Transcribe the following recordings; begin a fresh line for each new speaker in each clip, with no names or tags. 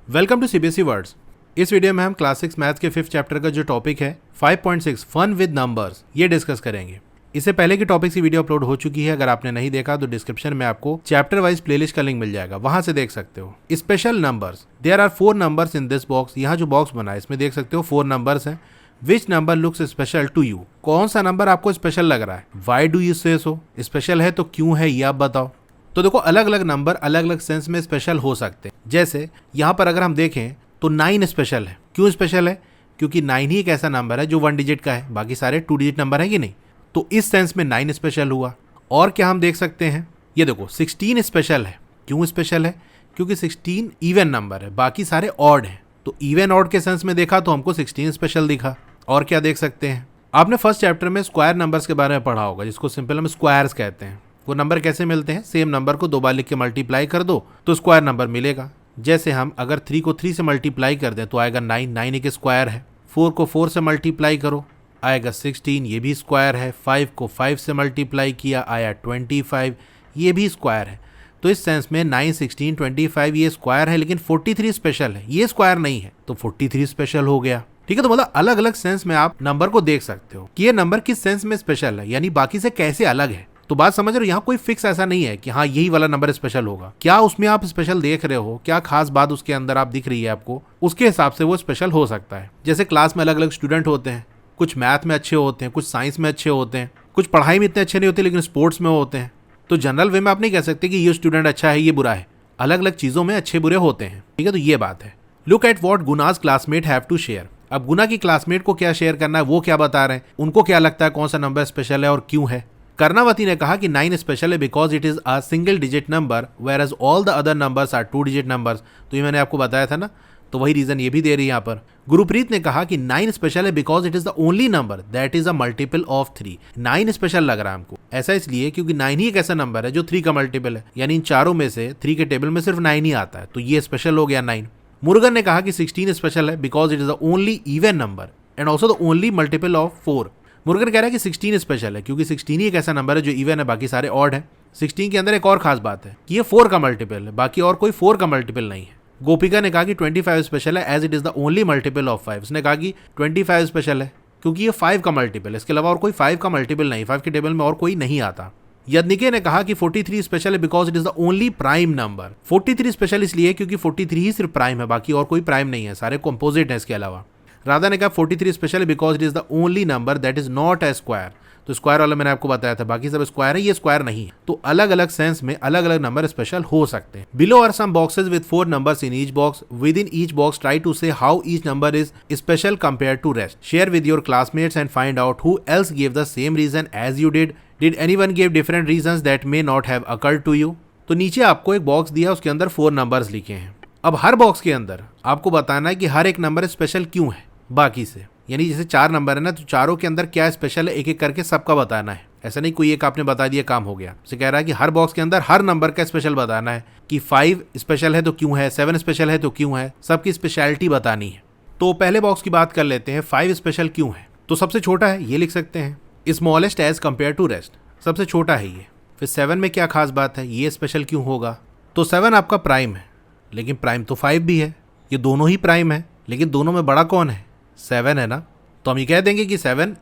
Welcome to CBSE words. इस video में हम क्लास 6 मैथ्स के 5th चैप्टर का जो टॉपिक है 5.6 फन विद नंबर्स ये डिस्कस करेंगे। इससे पहले की टॉपिक की वीडियो अपलोड हो चुकी है, अगर आपने नहीं देखा तो डिस्क्रिप्शन में आपको चैप्टर वाइज प्लेलिस्ट का लिंक मिल जाएगा, वहां से देख सकते हो। Special numbers, there are 4 numbers in this box. यहाँ जो बॉक्स बना है इसमें देख सकते हो 4 नंबर्स हैं। Which number looks special to you, कौन सा नंबर आपको स्पेशल लग रहा है। वाई डू यू से सो, स्पेशल है तो क्यों है ये आप बताओ। तो देखो अलग अलग नंबर अलग अलग सेंस में स्पेशल हो सकते हैं। जैसे यहाँ पर अगर हम देखें तो 9 स्पेशल है। क्यों स्पेशल है? क्योंकि 9 ही एक ऐसा नंबर है जो 1 डिजिट का है, बाकी सारे 2 डिजिट नंबर है कि नहीं। तो इस सेंस में 9 स्पेशल हुआ। और क्या हम देख सकते हैं, ये देखो 16 स्पेशल है। क्यों स्पेशल है? क्योंकि 16 इवन नंबर है, बाकी सारे ऑड हैं। तो इवन ऑड के सेंस में देखा तो हमको 16 स्पेशल दिखा। और क्या देख सकते हैं, आपने फर्स्ट चैप्टर में स्क्वायर नंबर्स के बारे में पढ़ा होगा, जिसको सिंपल हम स्क्वायर्स कहते हैं। वो नंबर कैसे मिलते हैं? सेम नंबर को 2 बार लिख के मल्टीप्लाई कर दो तो स्क्वायर नंबर मिलेगा। जैसे हम अगर 3 को 3 से मल्टीप्लाई कर दें तो आएगा 9, 9 एक स्क्वायर है। 4 को 4 से मल्टीप्लाई करो आएगा 16, ये भी स्क्वायर है। 5 को 5 से मल्टीप्लाई किया आया 25, ये भी स्क्वायर है। तो इस सेंस में 9, 16, 25 ये स्क्वायर है, लेकिन 43 स्पेशल है, ये स्क्वायर नहीं है, तो 43 स्पेशल हो गया। ठीक है, तो मतलब अलग अलग सेंस में आप नंबर को देख सकते हो कि ये नंबर किस सेंस में स्पेशल है, यानी बाकी से कैसे अलग है। तो बात समझ रहे हो, यहाँ कोई फिक्स ऐसा नहीं है कि हाँ यही वाला नंबर स्पेशल होगा। क्या उसमें आप स्पेशल देख रहे हो, क्या खास बात उसके अंदर आप दिख रही है आपको, उसके हिसाब से वो स्पेशल हो सकता है। जैसे क्लास में अलग अलग स्टूडेंट होते हैं, कुछ मैथ में अच्छे होते हैं, कुछ साइंस में अच्छे होते हैं, कुछ पढ़ाई में इतने अच्छे नहीं होते लेकिन स्पोर्ट्स में होते हैं। तो जनरल वे में आप नहीं कह सकते कि ये स्टूडेंट अच्छा है ये बुरा है, अलग अलग चीजों में अच्छे बुरे होते हैं। ठीक है, तो ये बात है। Look at what Guna's classmate have to share. अब गुना की क्लासमेट को क्या शेयर करना है, वो क्या बता रहे हैं, उनको क्या लगता है कौन सा नंबर स्पेशल है और क्यों है। कर्णावती ने कहा कि 9 स्पेशल है because it is a single digit number whereas all the other numbers are 2 digit numbers. तो ये मैंने आपको बताया था ना, तो वही रीजन ये भी दे रही है यहाँ पर। गुरुप्रीत ने कहा कि 9 स्पेशल है because it is the only number that is a multiple of 3। 9 special लग रहा है हमको, ऐसा इसलिए क्योंकि 9 ही एक ऐसा नंबर है जो 3 का मल्टीपल है, यानी इन चारों में से 3 के टेबल में सिर्फ 9 ही आता है, तो ये स्पेशल हो गया 9। मुरुगन ने कहा कि 16 स्पेशल है because it is the only even number and also the only multiple of 4। Murugan कह रहा है कि 16 स्पेशल है क्योंकि 16 ही एक ऐसा नंबर है जो इवन है, बाकी सारे ऑड है। 16 के अंदर एक और खास बात है कि ये 4 का मल्टीपल है, बाकी और कोई 4 का मल्टीपल नहीं है। गोपिका ने कहा कि 25 स्पेशल है as it is the only multiple of 5। उसने कहा कि 25 स्पेशल है क्योंकि ये 5 का मल्टीपल है, इसके अलावा और कोई 5 का मल्टीपल नहीं, 5 के टेबल में और कोई नहीं आता। यदनिके ने कहा कि 43 स्पेशल है because it is the only prime number. 43 special इसलिए क्योंकि 43 ही सिर्फ प्राइम है, बाकी और कोई प्राइम नहीं है, सारे कंपोजिट है इसके अलावा। राधा ने कहा 43 स्पेशल है because it is the only number that is not a square. तो स्क्वायर वाला मैंने आपको बताया था, बाकी सब स्क्वायर है, ये स्क्वायर नहीं है। तो अलग अलग सेंस में अलग अलग नंबर स्पेशल हो सकते हैं। Below are some boxes with 4 numbers in each box. With in each box try to say how each number is special compare to rest. Share with your classmates and find out who else give the same reason as you did. Did anyone give different reasons that may not have occurred to you. तो नीचे आपको एक box दिया, उसके अंदर 4 numbers लिखे हैं। अब हर बॉक्स के अंदर आपको बताना है कि हर एक नंबर स्पेशल क्यों है बाकी से, यानी जैसे 4 नंबर है ना, तो चारों के अंदर क्या स्पेशल है एक एक करके सबका बताना है। ऐसा नहीं कोई एक आपने बता दिया काम हो गया। उसे कह रहा है कि हर बॉक्स के अंदर हर नंबर का स्पेशल बताना है कि 5 स्पेशल है तो क्यों है, 7 स्पेशल है तो क्यों है, सबकी स्पेशलिटी बतानी है। तो पहले बॉक्स की बात कर लेते हैं, 5 स्पेशल क्यों है। तो सबसे छोटा है ये लिख सकते हैं, smallest as compare to rest, सबसे छोटा है ये। फिर 7 में क्या खास बात है, ये स्पेशल क्यों होगा। तो 7 आपका प्राइम है, लेकिन प्राइम तो 5 भी है, ये दोनों ही प्राइम है, लेकिन दोनों में बड़ा कौन है, 7 है ना। तो हम ये कह देंगे कि 7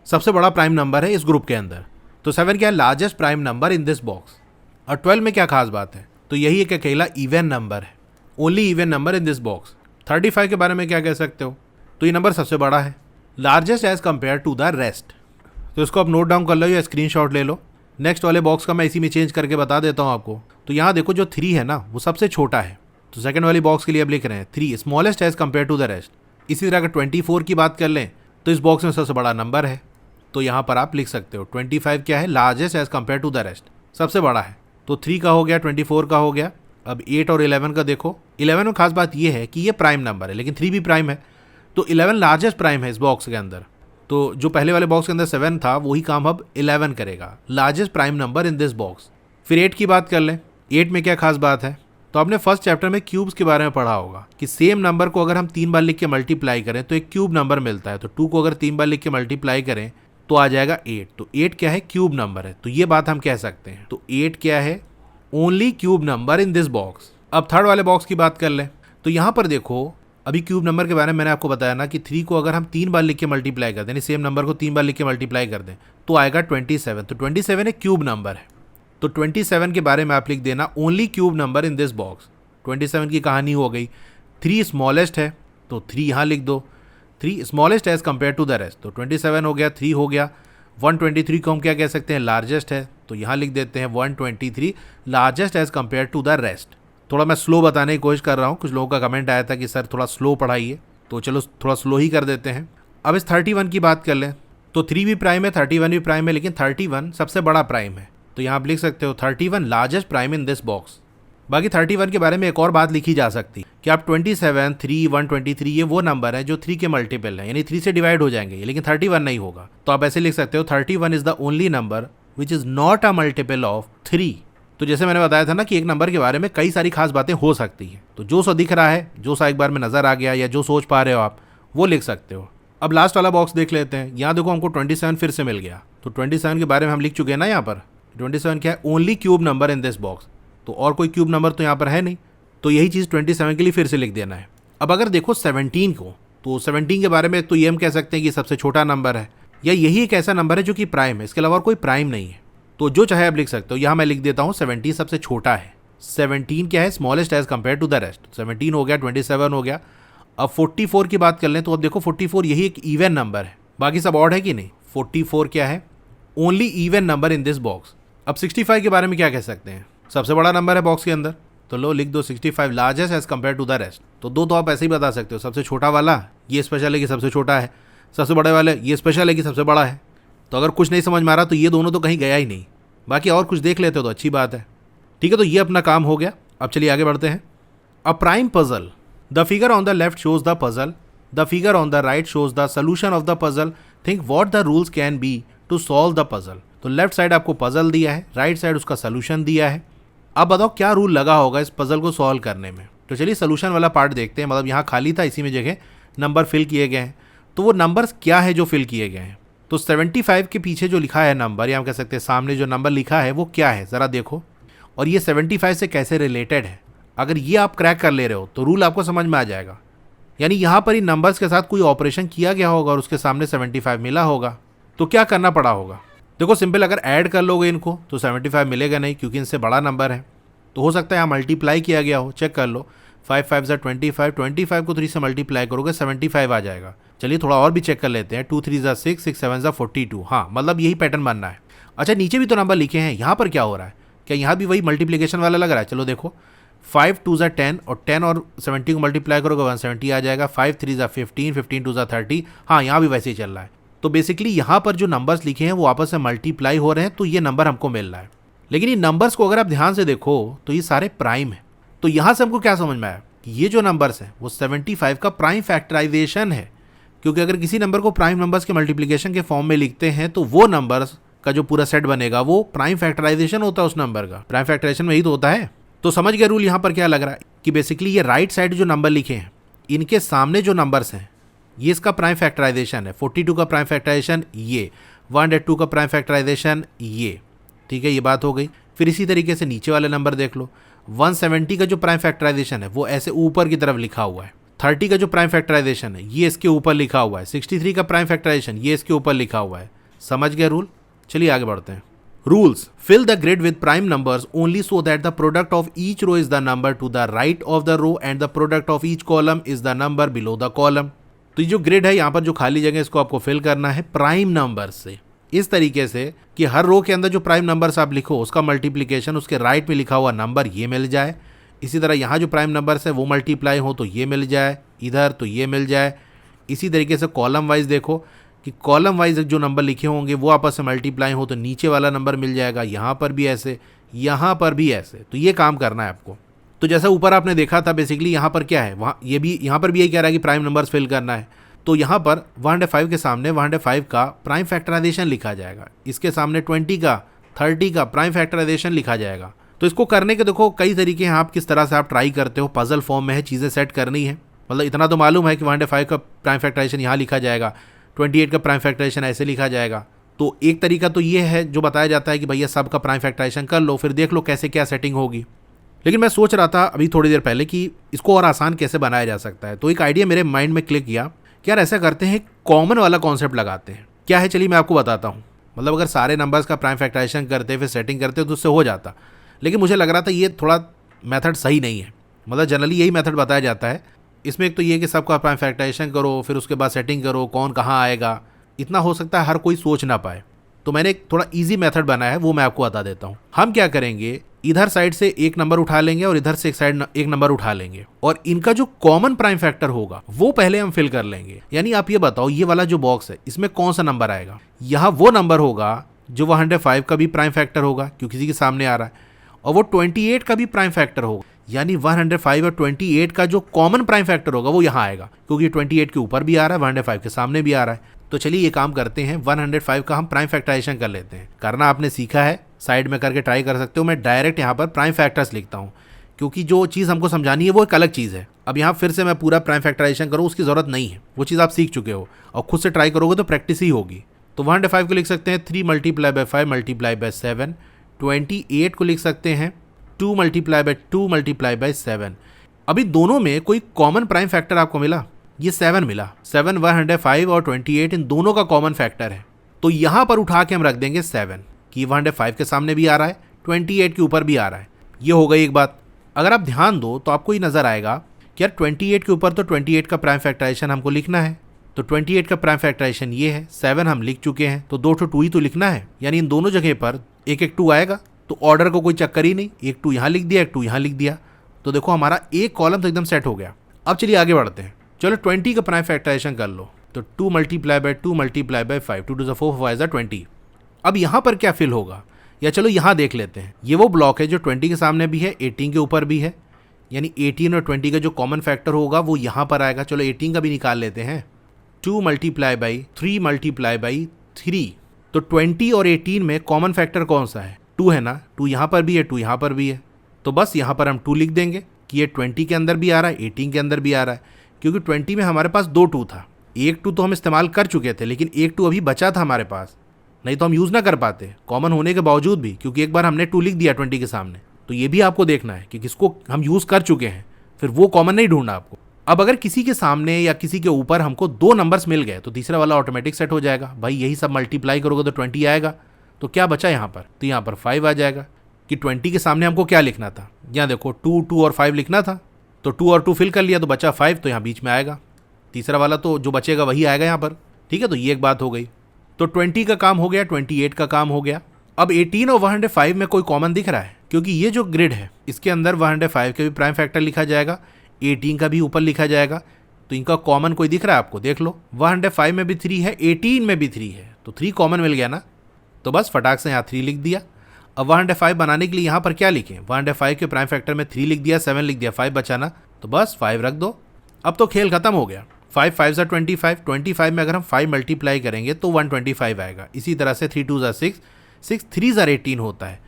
सबसे बड़ा प्राइम नंबर है इस ग्रुप के अंदर। तो 7 क्या है, largest prime number in this box. और 12 में क्या खास बात है, तो यही एक अकेला इवन नंबर है, only even number in this box. 35 के बारे में क्या कह सकते हो, तो ये नंबर सबसे बड़ा है, largest as compare to the rest. तो इसको आप नोट डाउन कर लो या स्क्रीनशॉट ले लो। नेक्स्ट वाले बॉक्स का मैं इसी में चेंज करके बता देता हूँ आपको। तो यहाँ देखो जो 3 है ना वो सबसे छोटा है, तो सेकंड वाली बॉक्स के लिए अब लिख रहे हैं 3 smallest as compare to the rest. इसी तरह अगर 24 की बात कर लें तो इस बॉक्स में सबसे बड़ा नंबर है, तो यहाँ पर आप लिख सकते हो 25 क्या है, largest as compare to the rest, सबसे बड़ा है। तो 3 का हो गया, 24 का हो गया। अब 8 और 11 का देखो। 11 में खास बात ये है कि ये प्राइम नंबर है, लेकिन 3 भी प्राइम है, तो 11 लार्जेस्ट प्राइम है इस बॉक्स के अंदर। तो जो पहले वाले बॉक्स के अंदर 7 था वही काम अब 11 करेगा, largest prime number in this box. फिर 8 की बात कर लें, 8 में क्या खास बात है, तो आपने फर्स्ट चैप्टर में क्यूब्स के बारे में पढ़ा होगा कि सेम नंबर को अगर हम 3 बार लिख के मल्टीप्लाई करें तो एक क्यूब नंबर मिलता है। तो 2 को अगर 3 बार लिख के मल्टीप्लाई करें तो आ जाएगा 8। तो 8 क्या है, क्यूब नंबर है, तो ये बात हम कह सकते हैं। तो 8 क्या है, only cube number in this box. अब थर्ड वाले बॉक्स की बात कर लें, तो यहाँ पर देखो, अभी क्यूब नंबर के बारे में मैंने आपको बताया ना कि 3 को अगर हम 3 बार लिख के मल्टीप्लाई कर दें, यानी सेम नंबर को 3 बार लिख के मल्टीप्लाई कर दें, तो आएगा 27। तो 27 एक क्यूब नंबर है। तो 27 के बारे में आप लिख देना only cube number in this box. 27 की कहानी हो गई। 3 स्मॉलेस्ट है तो 3 यहाँ लिख दो, 3 smallest as compare to the rest. तो 27 हो गया, 3 हो गया। 123 को हम क्या कह सकते हैं, लार्जेस्ट है, तो यहाँ लिख देते हैं 123 largest as compare to the rest. थोड़ा मैं स्लो बताने की कोशिश कर रहा हूँ, कुछ लोगों का कमेंट आया था कि सर थोड़ा स्लो पढ़ाइए, तो चलो थोड़ा स्लो ही कर देते हैं। अब इस 31 की बात कर लें, तो 3 भी प्राइम है, 31 भी प्राइम है, लेकिन 31 सबसे बड़ा प्राइम है। तो यहाँ आप लिख सकते हो 31 largest prime in this box. बाकी 31 के बारे में एक और बात लिखी जा सकती कि आप 27, 3, 123 ये वो नंबर है जो 3 के मल्टीपल है, यानी 3 से डिवाइड हो जाएंगे, लेकिन 31 नहीं होगा। तो आप ऐसे लिख सकते हो 31 is the only number which is not a multiple of 3। तो जैसे मैंने बताया था ना कि एक नंबर के बारे में कई सारी खास बातें हो सकती हैं। तो जो सा दिख रहा है, जो सा एक बार में नजर आ गया या जो सोच पा रहे हो आप, वो लिख सकते हो। अब लास्ट वाला बॉक्स देख लेते हैं। यहाँ देखो हमको 27 फिर से मिल गया। तो 27 के बारे में हम लिख चुके हैं ना यहाँ पर। 27 क्या है, only cube number in this box. तो और कोई क्यूब नंबर तो यहाँ पर है नहीं, तो यही चीज़ 27 के लिए फिर से लिख देना है। अब अगर देखो 17 को, तो 17 के बारे में तो ये हम कह सकते हैं कि सबसे छोटा नंबर है, या यही एक ऐसा नंबर है जो कि प्राइम है, इसके अलावा और कोई प्राइम नहीं है। तो जो चाहे आप लिख सकते हो। यहाँ मैं लिख देता हूँ 17 सबसे छोटा है। 17 क्या है, smallest as compare to the rest. 17 हो गया, 27 हो गया। अब 44 की बात कर लें, तो अब देखो 44 यही एक इवन नंबर है, बाकी सब ऑड है कि नहीं। 44 क्या है, only even number in this box. अब 65 के बारे में क्या कह सकते हैं, सबसे बड़ा नंबर है बॉक्स के अंदर, तो लो लिख दो 65 largest as compare to the rest. तो दो तो आप ऐसे ही बता सकते हो, सबसे छोटा वाला ये स्पेशल है कि सबसे छोटा है, सबसे बड़े वाले ये स्पेशल है कि सबसे बड़ा है। तो अगर कुछ नहीं समझ में आ रहा तो ये दोनों तो कहीं गया ही नहीं, बाकी और कुछ देख लेते हो तो अच्छी बात है। ठीक है, तो ये अपना काम हो गया। अब चलिए आगे बढ़ते हैं। A prime puzzle, the figure on the left shows the puzzle, the figure on the right shows the solution of the puzzle, think what the rules can be to solve the puzzle. तो left side आपको puzzle दिया है, right side उसका solution दिया है। अब बताओ क्या रूल लगा होगा इस पजल को सॉल्व करने में। तो चलिए सोल्यूशन वाला पार्ट देखते हैं। मतलब यहाँ खाली था, इसी में जगह नंबर फिल किए गए हैं। तो वो नंबर्स क्या है जो फिल किए गए हैं। तो 75 के पीछे जो लिखा है नंबर, या हम कह सकते हैं सामने जो नंबर लिखा है वो क्या है, ज़रा देखो। और ये 75 से कैसे रिलेटेड है, अगर ये आप क्रैक कर ले रहे हो तो रूल आपको समझ में आ जाएगा। यानी यहाँ पर इन नंबर्स के साथ कोई ऑपरेशन किया गया होगा और उसके सामने 75 मिला होगा। तो क्या करना पड़ा होगा, देखो सिंपल, अगर ऐड कर लोगे इनको तो 75 मिलेगा नहीं, क्योंकि इनसे बड़ा नंबर है। तो हो सकता है यहाँ मल्टीप्लाई किया गया हो, चेक कर लो। 5 5 ज़ा 25, 25 को 3 से मल्टीप्लाई करोगे 75 आ जाएगा। चलिए थोड़ा और भी चेक कर लेते हैं। 2 3 ज़ा 6, 6 7 ज़ा 42। हाँ, मतलब यही पैटर्न बनना है। अच्छा, नीचे भी तो नंबर लिखे हैं, यहाँ पर क्या हो रहा है, क्या यहाँ भी वही मल्टीप्लिकेशन वाला लग रहा है। चलो देखो, 5 2 ज़ा 10, और 10 और 70 को मल्टीप्लाई करोगे 170 आ जाएगा। 5 3 ज़ा 15, 15 2 ज़ा 30। हाँ, यहाँ भी वैसे ही चल रहा है। तो बेसिकली यहाँ पर जो नंबर्स लिखे हैं वो आपस में मल्टीप्लाई हो रहे हैं, तो ये नंबर हमको मिल रहा है। लेकिन इन नंबर्स को अगर आप ध्यान से देखो तो ये सारे प्राइम है। तो यहाँ से हमको क्या समझ में आया कि ये जो नंबर्स हैं वो 75 का प्राइम फैक्टराइजेशन है। क्योंकि अगर किसी नंबर को प्राइम नंबर्स के मल्टीप्लिकेशन के फॉर्म में लिखते हैं तो वो नंबर्स का जो पूरा सेट बनेगा वो प्राइम फैक्टराइजेशन होता है उस नंबर का। प्राइम फैक्टराइजेशन में ही तो होता है। तो समझ गए रूल यहाँ पर क्या लग रहा है कि बेसिकली ये राइट साइड जो नंबर लिखे हैं इनके सामने जो नंबर्स हैं ये इसका प्राइम फैक्टराइजेशन है। 42 का प्राइम फैक्टराइजेशन ये, 102 का प्राइम फैक्टराइजेशन ये। ठीक है, ये बात हो गई। फिर इसी तरीके से नीचे वाले नंबर देख लो। 170 का जो प्राइम फैक्टराइजेशन है वो ऐसे ऊपर की तरफ लिखा हुआ है। 30 का जो प्राइम फैक्टराइजेशन है ये इसके ऊपर लिखा हुआ है। 63 का प्राइम फैक्टराइजेशन ये इसके ऊपर लिखा हुआ है। समझ गए रूल। चलिए आगे बढ़ते हैं। Rules, fill the grid with prime numbers only so that the product of each row is the number to the right of the row and the product of each column is the number below the column. तो ये जो grid है यहाँ पर जो खाली जगह इसको आपको फिल करना है प्राइम नंबर से, इस तरीके से कि हर रो के अंदर जो प्राइम नंबर्स आप लिखो उसका मल्टीप्लिकेशन उसके राइट में लिखा हुआ नंबर ये मिल जाए। इसी तरह यहाँ जो प्राइम नंबर्स है वो मल्टीप्लाई हो तो ये मिल जाए, इधर तो ये मिल जाए। इसी तरीके से कॉलम वाइज देखो कि कॉलम वाइज जो नंबर लिखे होंगे वो आपस में मल्टीप्लाई हो तो नीचे वाला नंबर मिल जाएगा। यहाँ पर भी ऐसे, यहाँ पर भी ऐसे। तो ये काम करना है आपको। तो जैसा ऊपर आपने देखा था बेसिकली यहाँ पर क्या है, वहाँ ये भी यहाँ पर भी यही कह रहा है कि प्राइम नंबर्स फिल करना है। तो यहाँ पर 105 के सामने 105 का प्राइम फैक्टराइजेशन लिखा जाएगा, इसके सामने 20 का 30 का प्राइम फैक्टराइजेशन लिखा जाएगा। तो इसको करने के देखो कई तरीके हैं, आप किस तरह से आप ट्राई करते हो। पजल फॉर्म में है, चीज़ें सेट करनी है। मतलब इतना तो मालूम है कि 105 का प्राइम फैक्टराइजेशन यहाँ लिखा जाएगा, 28 का प्राइम फैक्टराइजेशन ऐसे लिखा जाएगा। तो एक तरीका तो ये है जो बताया जाता है कि भैया सब का प्राइम फैक्टराइजेशन कर लो, फिर देख लो कैसे क्या सेटिंग होगी। लेकिन मैं सोच रहा था अभी थोड़ी देर पहले कि इसको और आसान कैसे बनाया जा सकता है। तो एक आइडिया मेरे माइंड में क्लिक किया कि यार ऐसा करते हैं, कॉमन वाला कॉन्सेप्ट लगाते हैं। क्या है चलिए मैं आपको बताता हूँ। मतलब अगर सारे नंबर्स का प्राइम फैक्टराइजेशन करते फिर सेटिंग करते तो उससे हो जाता, लेकिन मुझे लग रहा था ये थोड़ा मेथड सही नहीं है। मतलब जनरली यही मेथड बताया जाता है। इसमें एक तो ये कि सबका प्राइम फैक्टराइजेशन करो, फिर उसके बाद सेटिंग करो, कौन कहाँ आएगा, इतना हो सकता है हर कोई सोच ना पाए। तो मैंने एक थोड़ा इजी मेथड बनाया है, वो मैं आपको बता देता हूँ। हम क्या करेंगे, इधर साइड से एक नंबर उठा लेंगे और इधर से एक साइड एक नंबर उठा लेंगे, और इनका जो कॉमन प्राइम फैक्टर होगा वो पहले हम फिल कर लेंगे। यानी आप ये बताओ, ये वाला जो बॉक्स है इसमें कौन सा नंबर आएगा। यहाँ वो नंबर होगा जो 105 का भी प्राइम फैक्टर होगा, क्योंकि किसी के सामने आ रहा है, और वो 28 का भी प्राइम फैक्टर होगा। यानी 105 और 28 का जो कॉमन प्राइम फैक्टर होगा वो यहाँ आएगा, क्योंकि 28 के ऊपर भी आ रहा है, 105 के सामने भी आ रहा है। तो चलिए ये काम करते हैं, 105 का हम प्राइम फैक्टराइजेशन कर लेते हैं। करना आपने सीखा है, साइड में करके ट्राई कर सकते हो। मैं डायरेक्ट यहाँ पर प्राइम फैक्टर्स लिखता हूँ, क्योंकि जो चीज़ हमको समझानी है वो एक अलग चीज़ है। अब यहाँ फिर से मैं पूरा प्राइम फैक्टराइजेशन करूँ उसकी ज़रूरत नहीं है, वो चीज़ आप सीख चुके हो और खुद से ट्राई करोगे तो प्रैक्टिस ही होगी। तो 105 को लिख सकते हैं 3 × 5 × 7। 28 को लिख सकते हैं 2 × 2 × 7। अभी दोनों में कोई कॉमन प्राइम फैक्टर आपको मिला, ये 7 मिला। 7 105 और 28 इन दोनों का कॉमन फैक्टर है। तो यहाँ पर उठा के हम रख देंगे 7, कि 105 के सामने भी आ रहा है, 28 के ऊपर भी आ रहा है। ये हो गई एक बात। अगर आप ध्यान दो तो आपको ये नजर आएगा कि यार 28 के ऊपर तो 28 का प्राइम फैक्टराइजेशन हमको लिखना है। तो 28 का प्राइम फैक्टराइजेशन ये है, 7 हम लिख चुके हैं, तो 2 2 ही तो लिखना है। यानी इन दोनों जगह पर एक एक 2 आएगा। तो ऑर्डर को कोई चक्कर ही नहीं, एक 2 यहाँ लिख दिया, एक 2 यहाँ लिख दिया। तो देखो हमारा एक कॉलम तो एकदम सेट हो गया। अब चलिए आगे बढ़ते हैं। चलो 20 का प्राइम फैक्टराइजेशन कर लो। तो 2 × 2 × 5, 2 to 4 5 20। अब यहाँ पर क्या फिल होगा, या चलो यहाँ देख लेते हैं। ये वो ब्लॉक है जो 20 के सामने भी है, 18 के ऊपर भी है। यानी 18 और 20 का जो कॉमन फैक्टर होगा वो यहाँ पर आएगा। चलो 18 का भी निकाल लेते हैं। 2 × 3 × 3। तो 20 और 18 में कॉमन फैक्टर कौन सा है, 2 है ना। 2 यहाँ पर भी है, 2 यहाँ पर भी है। तो बस यहाँ पर हम 2 लिख देंगे कि ये 20 के अंदर भी आ रहा है, 18 के अंदर भी आ रहा है। क्योंकि 20 में हमारे पास 2 2 था, एक 2 तो हम इस्तेमाल कर चुके थे, लेकिन एक 2 अभी बचा था हमारे पास, नहीं तो हम यूज़ ना कर पाते कॉमन होने के बावजूद भी, क्योंकि एक बार हमने 2 लिख दिया 20 के सामने। तो ये भी आपको देखना है कि किसको हम यूज़ कर चुके हैं, फिर वो कॉमन नहीं ढूंढना आपको। अब अगर किसी के सामने या किसी के ऊपर हमको 2 नंबर्स मिल गए तो तीसरा वाला ऑटोमेटिक सेट हो जाएगा। भाई यही सब मल्टीप्लाई करोगे तो 20 आएगा। तो क्या बचा यहाँ पर, तो यहाँ पर 5 आ जाएगा। कि 20 के सामने हमको क्या लिखना था, यहाँ देखो 2 2 और 5 लिखना था, तो 2 और 2 फिल कर लिया तो बचा 5, तो यहाँ बीच में आएगा। तीसरा वाला तो जो बचेगा वही आएगा यहाँ पर। ठीक है, तो ये एक बात हो गई। तो 20 का काम हो गया, 28 का काम हो गया। अब 18 और 105 में कोई कॉमन दिख रहा है, क्योंकि ये जो ग्रिड है इसके अंदर 105 के भी प्राइम फैक्टर लिखा जाएगा, 18 का भी ऊपर लिखा जाएगा। तो इनका कॉमन कोई दिख रहा है आपको, देख लो 105 में भी 3 है, 18 में भी 3 है, तो 3 कॉमन मिल गया ना। तो बस फटाक से यहाँ 3 लिख दिया। अब 105 बनाने के लिए यहाँ पर क्या लिखें, 105 के प्राइम फैक्टर में 3 लिख दिया, 7 लिख दिया, 5 बचाना, तो बस 5 रख दो। अब तो खेल खत्म हो गया। 5 5 सा 25, 25 में अगर हम 5 मल्टीप्लाई करेंगे तो 125 आएगा। इसी तरह से 3 2 सा 6, 6 3 सा 18 होता है,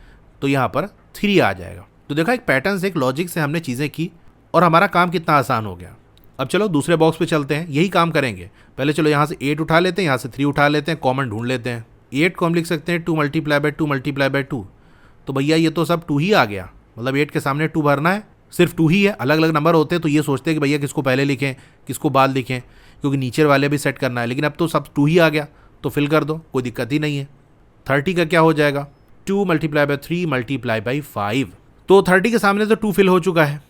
तो यहाँ पर 3 आ जाएगा। तो देखा, एक पैटर्न से, एक लॉजिक से हमने चीज़ें की और हमारा काम कितना आसान हो गया। अब चलो दूसरे बॉक्स पे चलते हैं, यही काम करेंगे। पहले चलो यहाँ से 8 उठा लेते हैं, यहाँ से 3 उठा लेते हैं, कॉमन ढूंढ लेते हैं। 8 को हम लिख सकते हैं 2 × 2 × 2। तो भैया ये तो सब 2 ही आ गया, मतलब 8 के सामने 2 भरना है, सिर्फ 2 ही है। अलग अलग नंबर होते तो ये सोचते हैं कि भैया किसको पहले लिखें किसको बाद लिखें, क्योंकि नीचे वाले भी सेट करना है। लेकिन अब तो सब 2 ही आ गया, तो फिल कर दो, कोई दिक्कत ही नहीं है। 30 का क्या हो जाएगा, 2 × 3 × 5। तो 30 के सामने तो 2 फिल हो चुका है,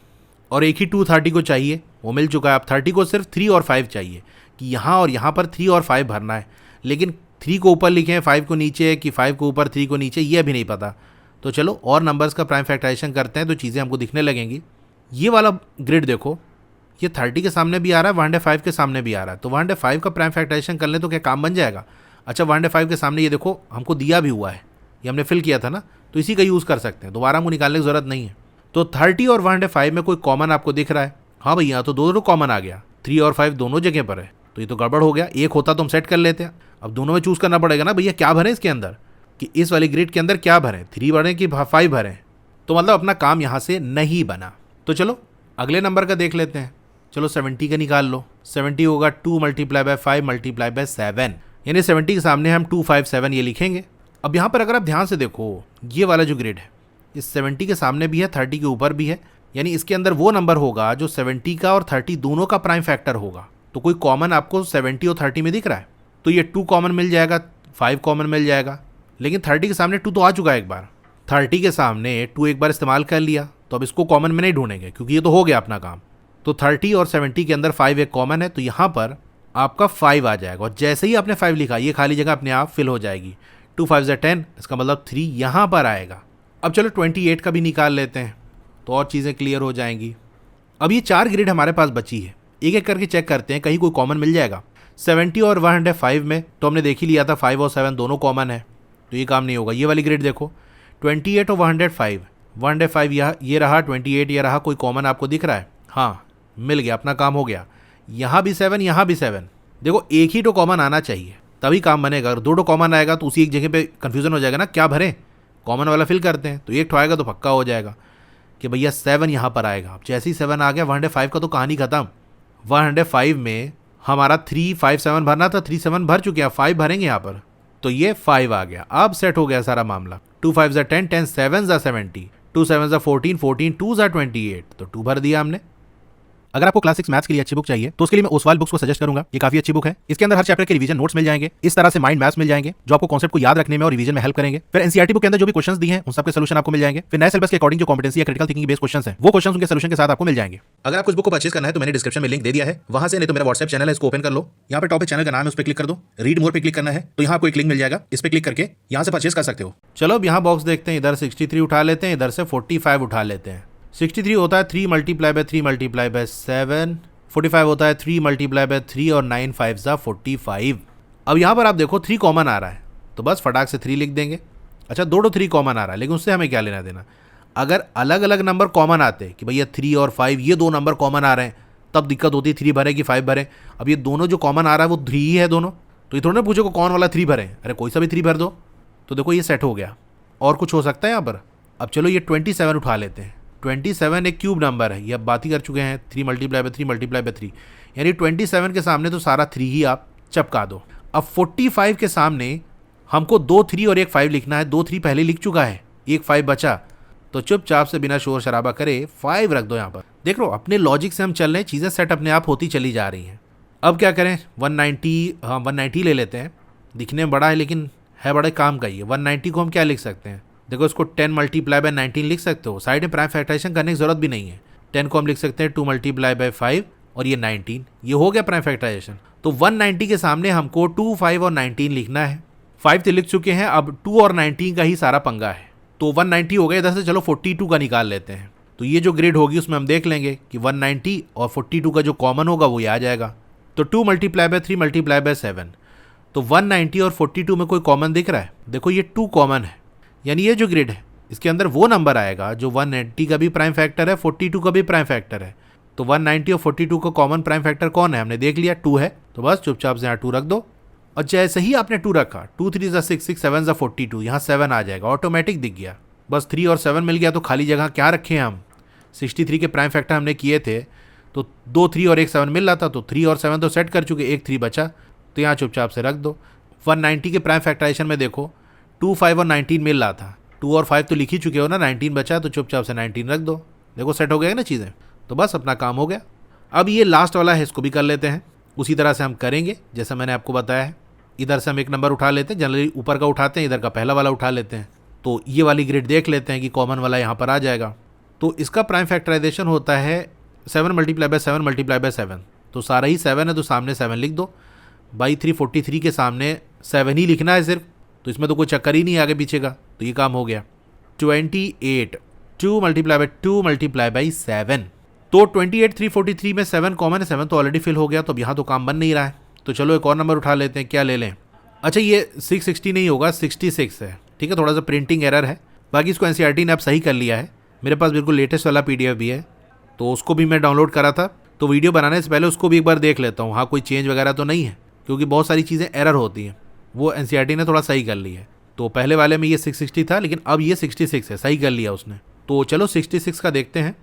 और एक ही 2 30 को चाहिए, वो मिल चुका है। अब 30 को सिर्फ 3 और 5 चाहिए, कि यहाँ और यहाँ पर 3 और 5 भरना है। लेकिन 3 को ऊपर लिखें 5 को नीचे, कि 5 को ऊपर 3 को नीचे, ये अभी नहीं पता। तो चलो और नंबर्स का प्राइम फैक्टराइजेशन करते हैं, तो चीज़ें हमको दिखने लगेंगी। ये वाला ग्रिड देखो, ये 30 के सामने भी आ रहा है, 105 के सामने भी आ रहा है। तो 105 का प्राइम फैक्टराइजेशन कर लें तो क्या काम बन जाएगा। अच्छा, 105 के सामने ये देखो हमको दिया भी हुआ है, ये हमने फिल किया था ना, तो इसी का यूज़ कर सकते हैं, दोबारा हमको निकालने की ज़रूरत नहीं है। तो 30 और 105 में कोई कॉमन आपको दिख रहा है, हाँ भैया, तो दोनों कॉमन आ गया, 3 और 5 दोनों जगह पर है। तो ये तो गड़बड़ हो गया, एक होता तो हम सेट कर लेते हैं। अब दोनों में चूज़ करना पड़ेगा ना भैया, क्या भरें इसके अंदर, कि इस वाली ग्रिड के अंदर क्या भरें, 3 भरें कि 5 भरें। तो मतलब अपना काम यहाँ से नहीं बना। तो चलो अगले नंबर का देख लेते हैं। चलो 70 का निकाल लो। 70 होगा 2 × 5 × 7, यानी 70 के सामने हम 2 5 7 ये लिखेंगे। अब यहाँ पर अगर आप ध्यान से देखो, ये वाला जो ग्रिड है इस 70 के सामने भी है, 30 के ऊपर भी है, यानी इसके अंदर वो नंबर होगा जो 70 का और 30 दोनों का प्राइम फैक्टर होगा। तो कोई कॉमन आपको 70 और 30 में दिख रहा है, तो ये 2 कॉमन मिल जाएगा, 5 कॉमन मिल जाएगा। लेकिन 30 के सामने 2 तो आ चुका है एक बार, 30 के सामने 2 एक बार इस्तेमाल कर लिया, तो अब इसको कॉमन में नहीं ढूंढेंगे क्योंकि ये तो हो गया अपना काम। तो 30 और 70 के अंदर 5 एक कॉमन है, तो यहाँ पर आपका 5 आ जाएगा। और जैसे ही आपने 5 लिखा, ये खाली जगह अपने आप फिल हो जाएगी। 2 5 10, इसका मतलब 3 यहाँ पर आएगा। अब चलो 28 का भी निकाल लेते हैं तो और चीज़ें क्लियर हो जाएंगी। अब ये 4 ग्रिड हमारे पास बची है, एक एक करके चेक करते हैं कहीं कोई कॉमन मिल जाएगा। 70 और 105 में तो हमने देख ही लिया था 5 और 7 दोनों कॉमन है, तो ये काम नहीं होगा। ये वाली ग्रिड देखो, 28 और 105, 105 ये रहा, 28 ये रहा, कोई कॉमन आपको दिख रहा है? हाँ मिल गया, अपना काम हो गया। यहाँ भी 7, यहाँ भी 7, देखो एक ही तो कॉमन आना चाहिए तभी काम बनेगा। अगर 2 कॉमन आएगा तो उसी एक जगह पे कन्फ्यूजन हो जाएगा ना, क्या भरें, कॉमन वाला फिल करते हैं। तो एक तो आएगा तो पक्का हो जाएगा कि भैया 7 यहाँ पर आएगा। अब जैसे ही 7 आ गया, 105 का तो कहानी खत्म। 105 में हमारा 3 5 7 भरना था, 3 7 भर चुके हैं, 5 भरेंगे यहाँ पर, तो ये 5 आ गया। अब सेट हो गया सारा मामला। 2 5 10, 10 7 70, 2 7 14, 14 2 28, तो 2 भर दिया हमने। अगर आपको क्लास 6 मैथ्स के लिए अच्छी बुक चाहिए तो उसके लिए मैं ओसवाल बुक्स को सजेस्ट करूंगा। ये काफी अच्छी बुक है, इसके अंदर हर चैप्टर के रिवीजन नोट्स मिल जाएंगे, इस तरह से माइंड मैप्स मिल जाएंगे जो आपको कॉन्सेप्ट को याद रखने में और रिवीजन में हेल्प करेंगे। फिर एनसीईआरटी बुक के अंदर जो भी क्वेश्चंस दिए हैं उन सबके सॉल्यूशन आपको मिल जाएंगे। फिर नए सिलेबस के अकॉर्डिंग जो कॉम्पिटेंसी या क्रिटिकल थिंकिंग बेस्ड क्वेश्चंस हैं वो क्वेश्चंस उनके सॉल्यूशन के साथ आपको मिल जाएंगे। अगर आपको इस बुक को परचेज करना है तो मैंने डिस्क्रिप्शन में लिंक दे दिया है, वहां से नहीं तो मेरा व्हाट्सएप चैनल है, इसको ओपन कर लो। यहाँ पे टॉपिक चैनल का नाम है, उस पर क्लिक कर दो। रीड मोर पे क्लिक करना है तो यहाँ आपको एक लिंक मिल जाएगा, इस पर क्लिक करके यहाँ से परचेज कर सकते हो। चलो अब यहाँ बॉक्स देखते हैं, इधर 63 उठा लेते हैं, इधर से 45 उठा लेते हैं। 63 होता है 3 मल्टीप्लाई बाय 3 मल्टीप्लाई बाय 7, 45 होता है 3 मल्टीप्लाई बाय 3 और 9 5 जा 45। अब यहाँ पर आप देखो 3 कॉमन आ रहा है तो बस फटाक से 3 लिख देंगे। अच्छा 2 3 कॉमन आ रहा है, लेकिन उससे हमें क्या लेना देना। अगर अलग अलग नंबर कॉमन आते कि भैया 3 और 5 ये 2 नंबर कॉमन आ रहे हैं, तब दिक्कत होती है 3 भरे कि 5 भरे। अब ये दोनों जो कॉमन आ रहा है वो 3 ही है दोनों, तो ये थोड़ा ना पूछो को कौन वाला 3 भरें, अरे कोई सा भी 3 भर दो। तो देखो ये सेट हो गया। और कुछ हो सकता है यहाँ पर? अब चलो ये 27 उठा लेते हैं। 27 एक क्यूब नंबर है, ये अब बात ही कर चुके हैं, 3 मल्टीप्लाई बाय 3 मल्टीप्लाई बाय 3, यानी 27 के सामने तो सारा 3 ही आप चपका दो। अब 45 के सामने हमको 2 3 और एक 5 लिखना है, 2 3 पहले लिख चुका है, एक 5 बचा, तो चुपचाप से बिना शोर शराबा करे 5 रख दो यहाँ पर। देख लो अपने लॉजिक से हम चल रहे हैं, चीज़ें सेट अपने आप होती चली जा रही हैं। अब क्या करें, 190 ले लेते हैं, दिखने में बड़ा है लेकिन है बड़े काम का ही है। 190 को हम क्या लिख सकते हैं, देखो इसको 10 मल्टीप्लाई बाय 19 लिख सकते हो, साइड में प्राइम फैक्टराइजेशन करने की जरूरत भी नहीं है। 10 को हम लिख सकते हैं 2 मल्टीप्लाई बाय 5 और ये 19, ये हो गया प्राइम फैक्टराइजेशन। तो 190 के सामने हमको 2 5 और 19 लिखना है। 5 तो लिख चुके हैं, अब 2 और 19 का ही सारा पंगा है। तो 190 हो गया, इधर से चलो 42 का निकाल लेते हैं। तो ये जो ग्रेड होगी उसमें हम देख लेंगे कि 190 और 42 का जो कॉमन होगा वो ये आ जाएगा। तो 2 मल्टीप्लाई बाय 3 मल्टीप्लाई बाय 7, तो 190 और 42 में कोई कॉमन दिख रहा है? देखो ये 2 कॉमन है, यानी ये जो ग्रिड है इसके अंदर वो नंबर आएगा जो 190 का भी प्राइम फैक्टर है, 42 का भी प्राइम फैक्टर है। तो 190 और 42 का कॉमन प्राइम फैक्टर कौन है, हमने देख लिया 2 है, तो बस चुपचाप से यहाँ 2 रख दो। और जैसे ही आपने 2 रखा, 2 3 जा 6, 6 7 जा 42, यहाँ 7 आ जाएगा, ऑटोमेटिक दिख गया। बस 3 और 7 मिल गया, तो खाली जगह क्या रखे हम, 63 के प्राइम फैक्टर हमने किए थे, तो 2 3 और एक 7 मिल रहा था, तो 3 और 7 तो सेट कर चुके, एक 3 बचा, तो यहाँ चुपचाप से रख दो। 190 के प्राइम फैक्टराइजेशन में देखो 2 5 और 19 मिल रहा था, 2 और 5 तो लिख ही चुके हो ना, 19 बचा, तो चुपचाप से 19 रख दो। देखो सेट हो गया ना चीज़ें, तो बस अपना काम हो गया। अब ये लास्ट वाला है, इसको भी कर लेते हैं, उसी तरह से हम करेंगे जैसा मैंने आपको बताया है। इधर से हम एक नंबर उठा लेते हैं, जनरली ऊपर का उठाते हैं, इधर का पहला वाला उठा लेते हैं। तो ये वाली ग्रिड देख लेते हैं कि कॉमन वाला यहाँ पर आ जाएगा। तो इसका प्राइम फैक्टराइजेशन होता है 7 मल्टीप्लाई बाय 7 मल्टीप्लाई बाय 7, तो सारा ही 7 है, तो सामने 7 लिख दो। बाई 343 के सामने 7 ही लिखना है सिर्फ, तो इसमें तो कोई चक्कर ही नहीं आगे पीछे का, तो ये काम हो गया। 28 2 मल्टीप्लाई बाय 2 मल्टीप्लाई बाई 7, तो 28 343 में 7 कॉमन है, 7 तो ऑलरेडी फिल हो गया, तो अब यहाँ तो काम बन नहीं रहा है। तो चलो एक और नंबर उठा लेते हैं, क्या ले लें? अच्छा ये 660 नहीं होगा, 66 है, ठीक है, थोड़ा सा प्रिंटिंग एरर है, बाकी इसको एनसीईआरटी ने अब सही कर लिया है। मेरे पास बिल्कुल लेटेस्ट वाला पीडीएफ भी है, तो उसको भी मैं डाउनलोड करा था, तो वीडियो बनाने से पहले उसको भी एक बार देख लेता हूँ, हाँ कोई चेंज वगैरह तो नहीं है, क्योंकि बहुत सारी चीज़ें एरर होती हैं, वो एनसीईआरटी ने थोड़ा सही कर ली है। तो पहले वाले में ये 660 था, लेकिन अब ये 66 है, सही कर लिया उसने। तो चलो 66 का देखते हैं।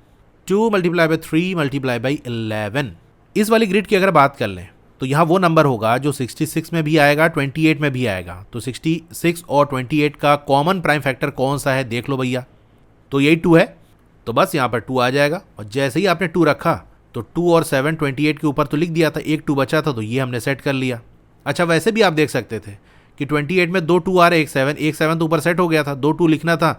2 मल्टीप्लाई बाय 3 मल्टीप्लाई बाई 11, इस वाली ग्रिड की अगर बात कर लें तो यहाँ वो नंबर होगा जो 66 में भी आएगा, 28 में भी आएगा। तो 66 और 28 का कॉमन प्राइम फैक्टर कौन सा है देख लो भैया। तो यही 2 है, तो बस यहाँ पर 2 आ जाएगा। और जैसे ही आपने 2 रखा तो 2 और 7 28 के ऊपर तो लिख दिया था, एक 2 बचा था तो ये हमने सेट कर लिया। अच्छा, वैसे भी आप देख सकते थे कि 28 में 2 2 आ रहे, एक 7 तो ऊपर सेट हो गया था, 2 2 लिखना था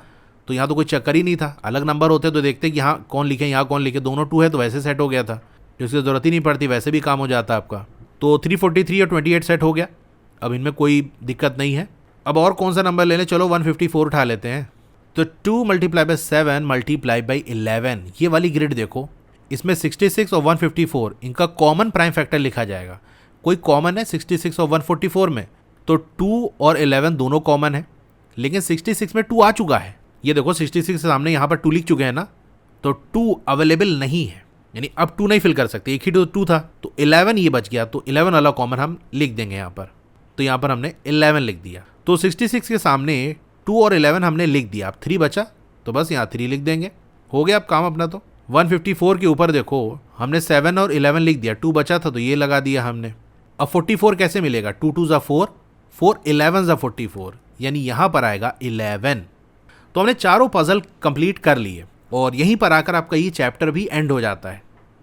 तो यहाँ तो कोई चक्कर ही नहीं था। अलग नंबर होते तो देखते कि यहाँ कौन लिखे, यहाँ कौन लिखे, दोनों 2 है तो वैसे सेट हो गया था, जिसकी ज़रूरत ही नहीं पड़ती, वैसे भी काम हो जाता आपका। तो 343 और 28 सेट हो गया, अब इनमें कोई दिक्कत नहीं है। अब और कौन सा नंबर ले लें, चलो 154 उठा लेते हैं। तो 2 मल्टीप्लाई बाई 7 मल्टीप्लाई बाई 11, ये वाली ग्रिड देखो, इसमें 66 और 154 इनका कॉमन प्राइम फैक्टर लिखा जाएगा। कोई कॉमन है 66 और 144 में, तो 2 और 11 दोनों कॉमन है, लेकिन 66 में 2 आ चुका है। ये देखो 66 के सामने यहाँ पर 2 लिख चुके हैं ना, तो 2 अवेलेबल नहीं है, यानी अब 2 नहीं फिल कर सकते, एक ही 2 था, तो 11 ये बच गया, तो 11 वाला कॉमन हम लिख देंगे यहाँ पर। तो यहाँ पर हमने 11 लिख दिया, तो 66 के सामने 2 और 11 हमने लिख दिया, अब 3 बचा तो बस यहाँ 3 लिख देंगे, हो गया अब काम अपना। तो 154 के ऊपर देखो हमने 7 और 11 लिख दिया, 2 बचा था तो ये लगा दिया हमने। अब 44 कैसे मिलेगा, 2 2 ज़ा 4, 4 11 ज़ा 44, यानी यहाँ पर आएगा 11। तो हमने चारों पजल कंप्लीट कर लिए और यहीं पर आकर आपका ये चैप्टर भी एंड हो जाता है।